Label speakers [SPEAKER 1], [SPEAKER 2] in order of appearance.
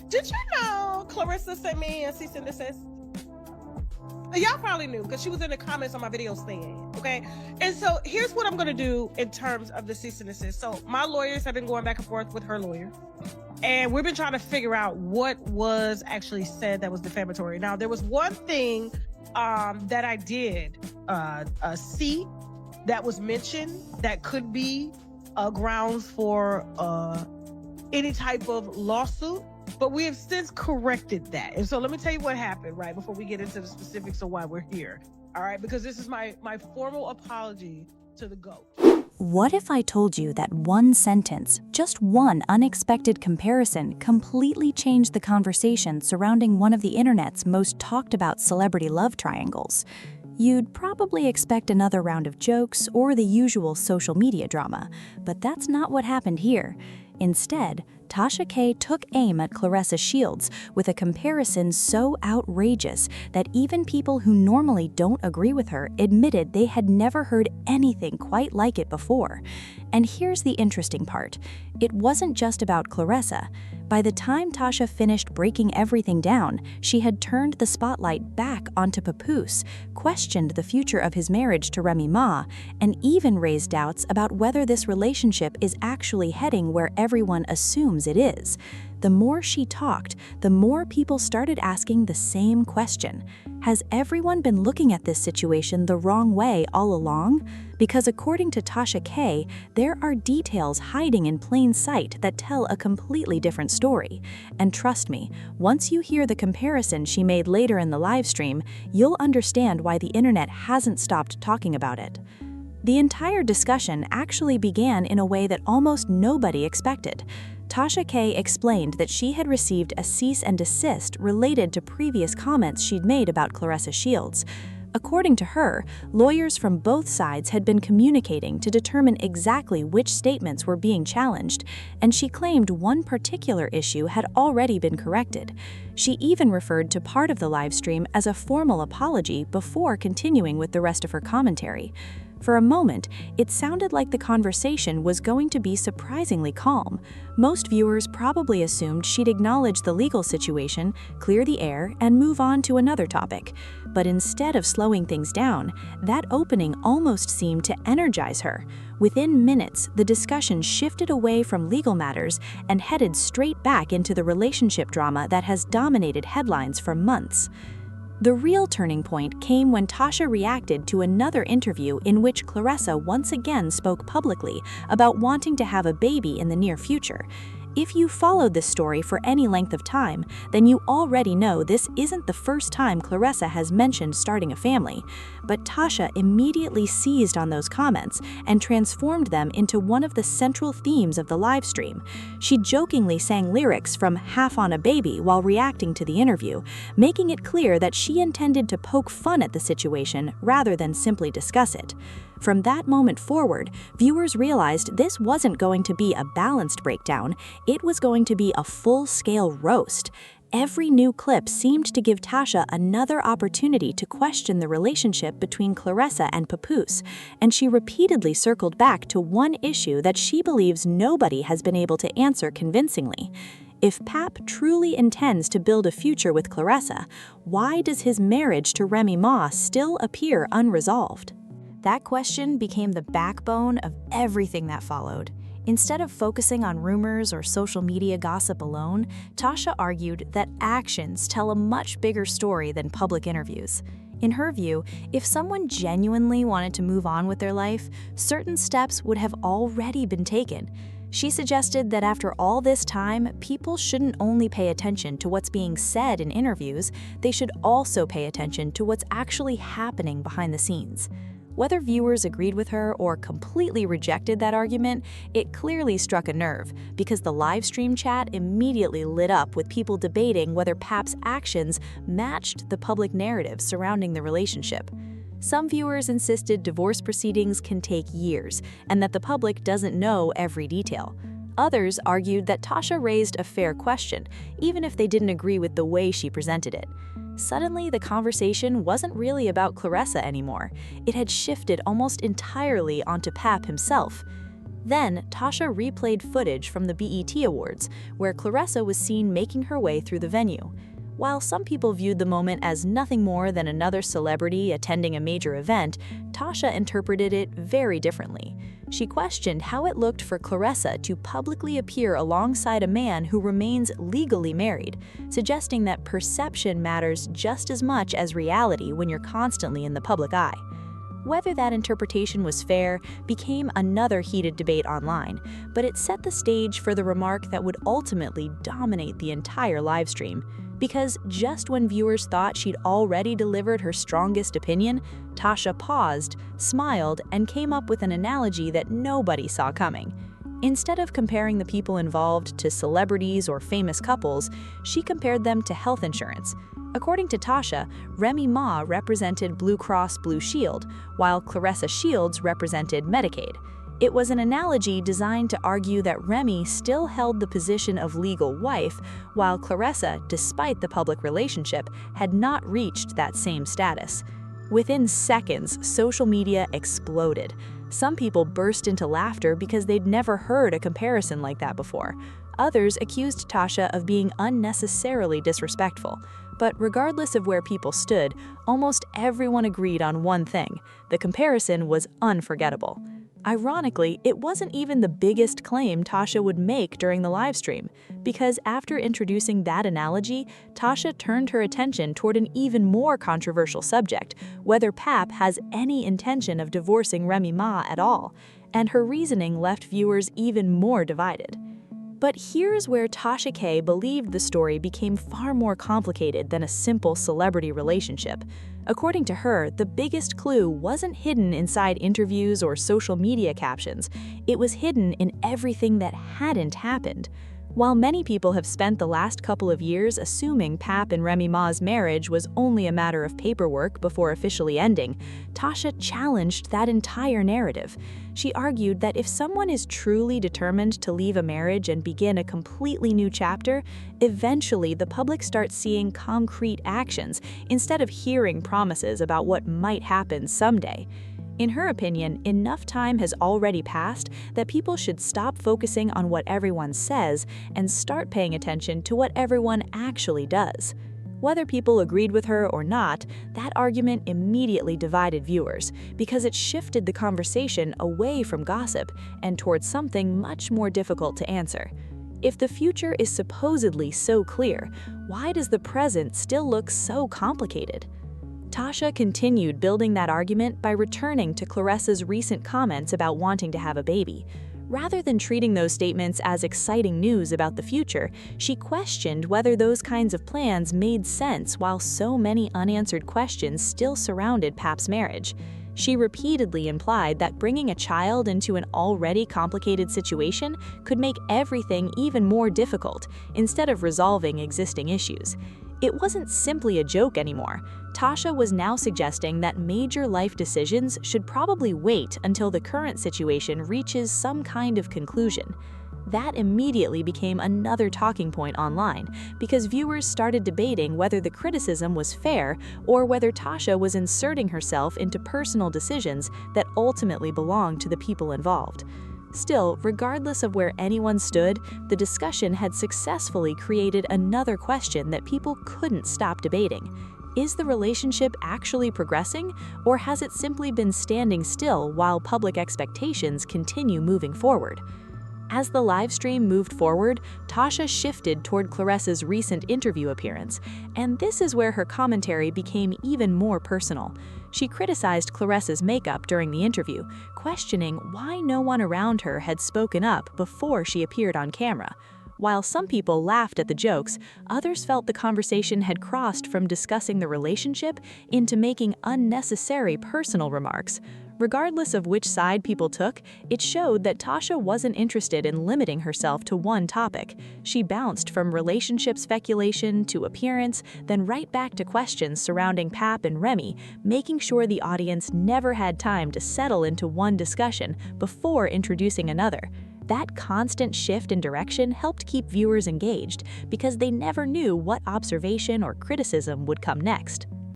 [SPEAKER 1] Did you know Claressa sent me a cease and desist? Y'all probably knew because she was in the comments on my video saying, okay? And so here's what I'm going to do in terms of the cease and desist. So my lawyers have been going back and forth with her lawyer, and we've been trying to figure out what was actually said that was defamatory. Now, there was one thing that I did see that was mentioned that could be grounds for any type of lawsuit. But we have since corrected that. And so let me tell you what happened, right, before we get into the specifics of why we're here. All right, because this is my formal apology to the GOAT.
[SPEAKER 2] What if I told you that one sentence, just one unexpected comparison, completely changed the conversation surrounding one of the internet's most talked about celebrity love triangles? You'd probably expect another round of jokes or the usual social media drama, but that's not what happened here. Instead, Tasha K took aim at Claressa Shields with a comparison so outrageous that even people who normally don't agree with her admitted they had never heard anything quite like it before. And here's the interesting part. It wasn't just about Claressa. By the time Tasha finished breaking everything down, she had turned the spotlight back onto Papoose, questioned the future of his marriage to Remy Ma, and even raised doubts about whether this relationship is actually heading where everyone assumes it is. The more she talked, the more people started asking the same question. Has everyone been looking at this situation the wrong way all along? Because according to Tasha K, there are details hiding in plain sight that tell a completely different story. And trust me, once you hear the comparison she made later in the live stream, you'll understand why the internet hasn't stopped talking about it. The entire discussion actually began in a way that almost nobody expected. Tasha K explained that she had received a cease and desist related to previous comments she'd made about Claressa Shields. According to her, lawyers from both sides had been communicating to determine exactly which statements were being challenged, and she claimed one particular issue had already been corrected. She even referred to part of the live stream as a formal apology before continuing with the rest of her commentary. For a moment, it sounded like the conversation was going to be surprisingly calm. Most viewers probably assumed she'd acknowledge the legal situation, clear the air, and move on to another topic. But instead of slowing things down, that opening almost seemed to energize her. Within minutes, the discussion shifted away from legal matters and headed straight back into the relationship drama that has dominated headlines for months. The real turning point came when Tasha reacted to another interview in which Claressa once again spoke publicly about wanting to have a baby in the near future. If you followed this story for any length of time, then you already know this isn't the first time Claressa has mentioned starting a family. But Tasha immediately seized on those comments and transformed them into one of the central themes of the live stream. She jokingly sang lyrics from "Half on a Baby" while reacting to the interview, making it clear that she intended to poke fun at the situation rather than simply discuss it. From that moment forward, viewers realized this wasn't going to be a balanced breakdown, it was going to be a full-scale roast. Every new clip seemed to give Tasha another opportunity to question the relationship between Claressa and Papoose, and she repeatedly circled back to one issue that she believes nobody has been able to answer convincingly. If Pap truly intends to build a future with Claressa, why does his marriage to Remy Ma still appear unresolved? That question became the backbone of everything that followed. Instead of focusing on rumors or social media gossip alone, Tasha argued that actions tell a much bigger story than public interviews. In her view, if someone genuinely wanted to move on with their life, certain steps would have already been taken. She suggested that after all this time, people shouldn't only pay attention to what's being said in interviews, they should also pay attention to what's actually happening behind the scenes. Whether viewers agreed with her or completely rejected that argument, it clearly struck a nerve because the live stream chat immediately lit up with people debating whether Pap's actions matched the public narrative surrounding the relationship. Some viewers insisted divorce proceedings can take years and that the public doesn't know every detail. Others argued that Tasha raised a fair question, even if they didn't agree with the way she presented it. Suddenly, the conversation wasn't really about Claressa anymore. It had shifted almost entirely onto Pap himself. Then, Tasha replayed footage from the BET Awards, where Claressa was seen making her way through the venue. While some people viewed the moment as nothing more than another celebrity attending a major event, Tasha interpreted it very differently. She questioned how it looked for Claressa to publicly appear alongside a man who remains legally married, suggesting that perception matters just as much as reality when you're constantly in the public eye. Whether that interpretation was fair became another heated debate online, but it set the stage for the remark that would ultimately dominate the entire livestream. Because just when viewers thought she'd already delivered her strongest opinion, Tasha paused, smiled, and came up with an analogy that nobody saw coming. Instead of comparing the people involved to celebrities or famous couples, she compared them to health insurance. According to Tasha, Remy Ma represented Blue Cross Blue Shield, while Claressa Shields represented Medicaid. It was an analogy designed to argue that Remy still held the position of legal wife, while Claressa, despite the public relationship, had not reached that same status. Within seconds, social media exploded. Some people burst into laughter because they'd never heard a comparison like that before. Others accused Tasha of being unnecessarily disrespectful. But regardless of where people stood, almost everyone agreed on one thing: the comparison was unforgettable. Ironically, it wasn't even the biggest claim Tasha would make during the livestream, because after introducing that analogy, Tasha turned her attention toward an even more controversial subject: whether Pap has any intention of divorcing Remy Ma at all, and her reasoning left viewers even more divided. But here's where Tasha K believed the story became far more complicated than a simple celebrity relationship. According to her, the biggest clue wasn't hidden inside interviews or social media captions. It was hidden in everything that hadn't happened. While many people have spent the last couple of years assuming Pap and Remy Ma's marriage was only a matter of paperwork before officially ending, Tasha challenged that entire narrative. She argued that if someone is truly determined to leave a marriage and begin a completely new chapter, eventually the public starts seeing concrete actions instead of hearing promises about what might happen someday. In her opinion, enough time has already passed that people should stop focusing on what everyone says and start paying attention to what everyone actually does. Whether people agreed with her or not, that argument immediately divided viewers because it shifted the conversation away from gossip and towards something much more difficult to answer. If the future is supposedly so clear, why does the present still look so complicated? Tasha continued building that argument by returning to Claressa's recent comments about wanting to have a baby. Rather than treating those statements as exciting news about the future, she questioned whether those kinds of plans made sense while so many unanswered questions still surrounded Pap's marriage. She repeatedly implied that bringing a child into an already complicated situation could make everything even more difficult, instead of resolving existing issues. It wasn't simply a joke anymore. Tasha was now suggesting that major life decisions should probably wait until the current situation reaches some kind of conclusion. That immediately became another talking point online, because viewers started debating whether the criticism was fair or whether Tasha was inserting herself into personal decisions that ultimately belonged to the people involved. Still, regardless of where anyone stood, the discussion had successfully created another question that people couldn't stop debating. Is the relationship actually progressing, or has it simply been standing still while public expectations continue moving forward? As the live stream moved forward, Tasha shifted toward Claressa's recent interview appearance, and this is where her commentary became even more personal. She criticized Claressa's makeup during the interview, questioning why no one around her had spoken up before she appeared on camera. While some people laughed at the jokes, others felt the conversation had crossed from discussing the relationship into making unnecessary personal remarks. Regardless of which side people took, it showed that Tasha wasn't interested in limiting herself to one topic. She bounced from relationship speculation to appearance, then right back to questions surrounding Pap and Remy, making sure the audience never had time to settle into one discussion before introducing another. That constant shift in direction helped keep viewers engaged because they never knew what observation or criticism would come next.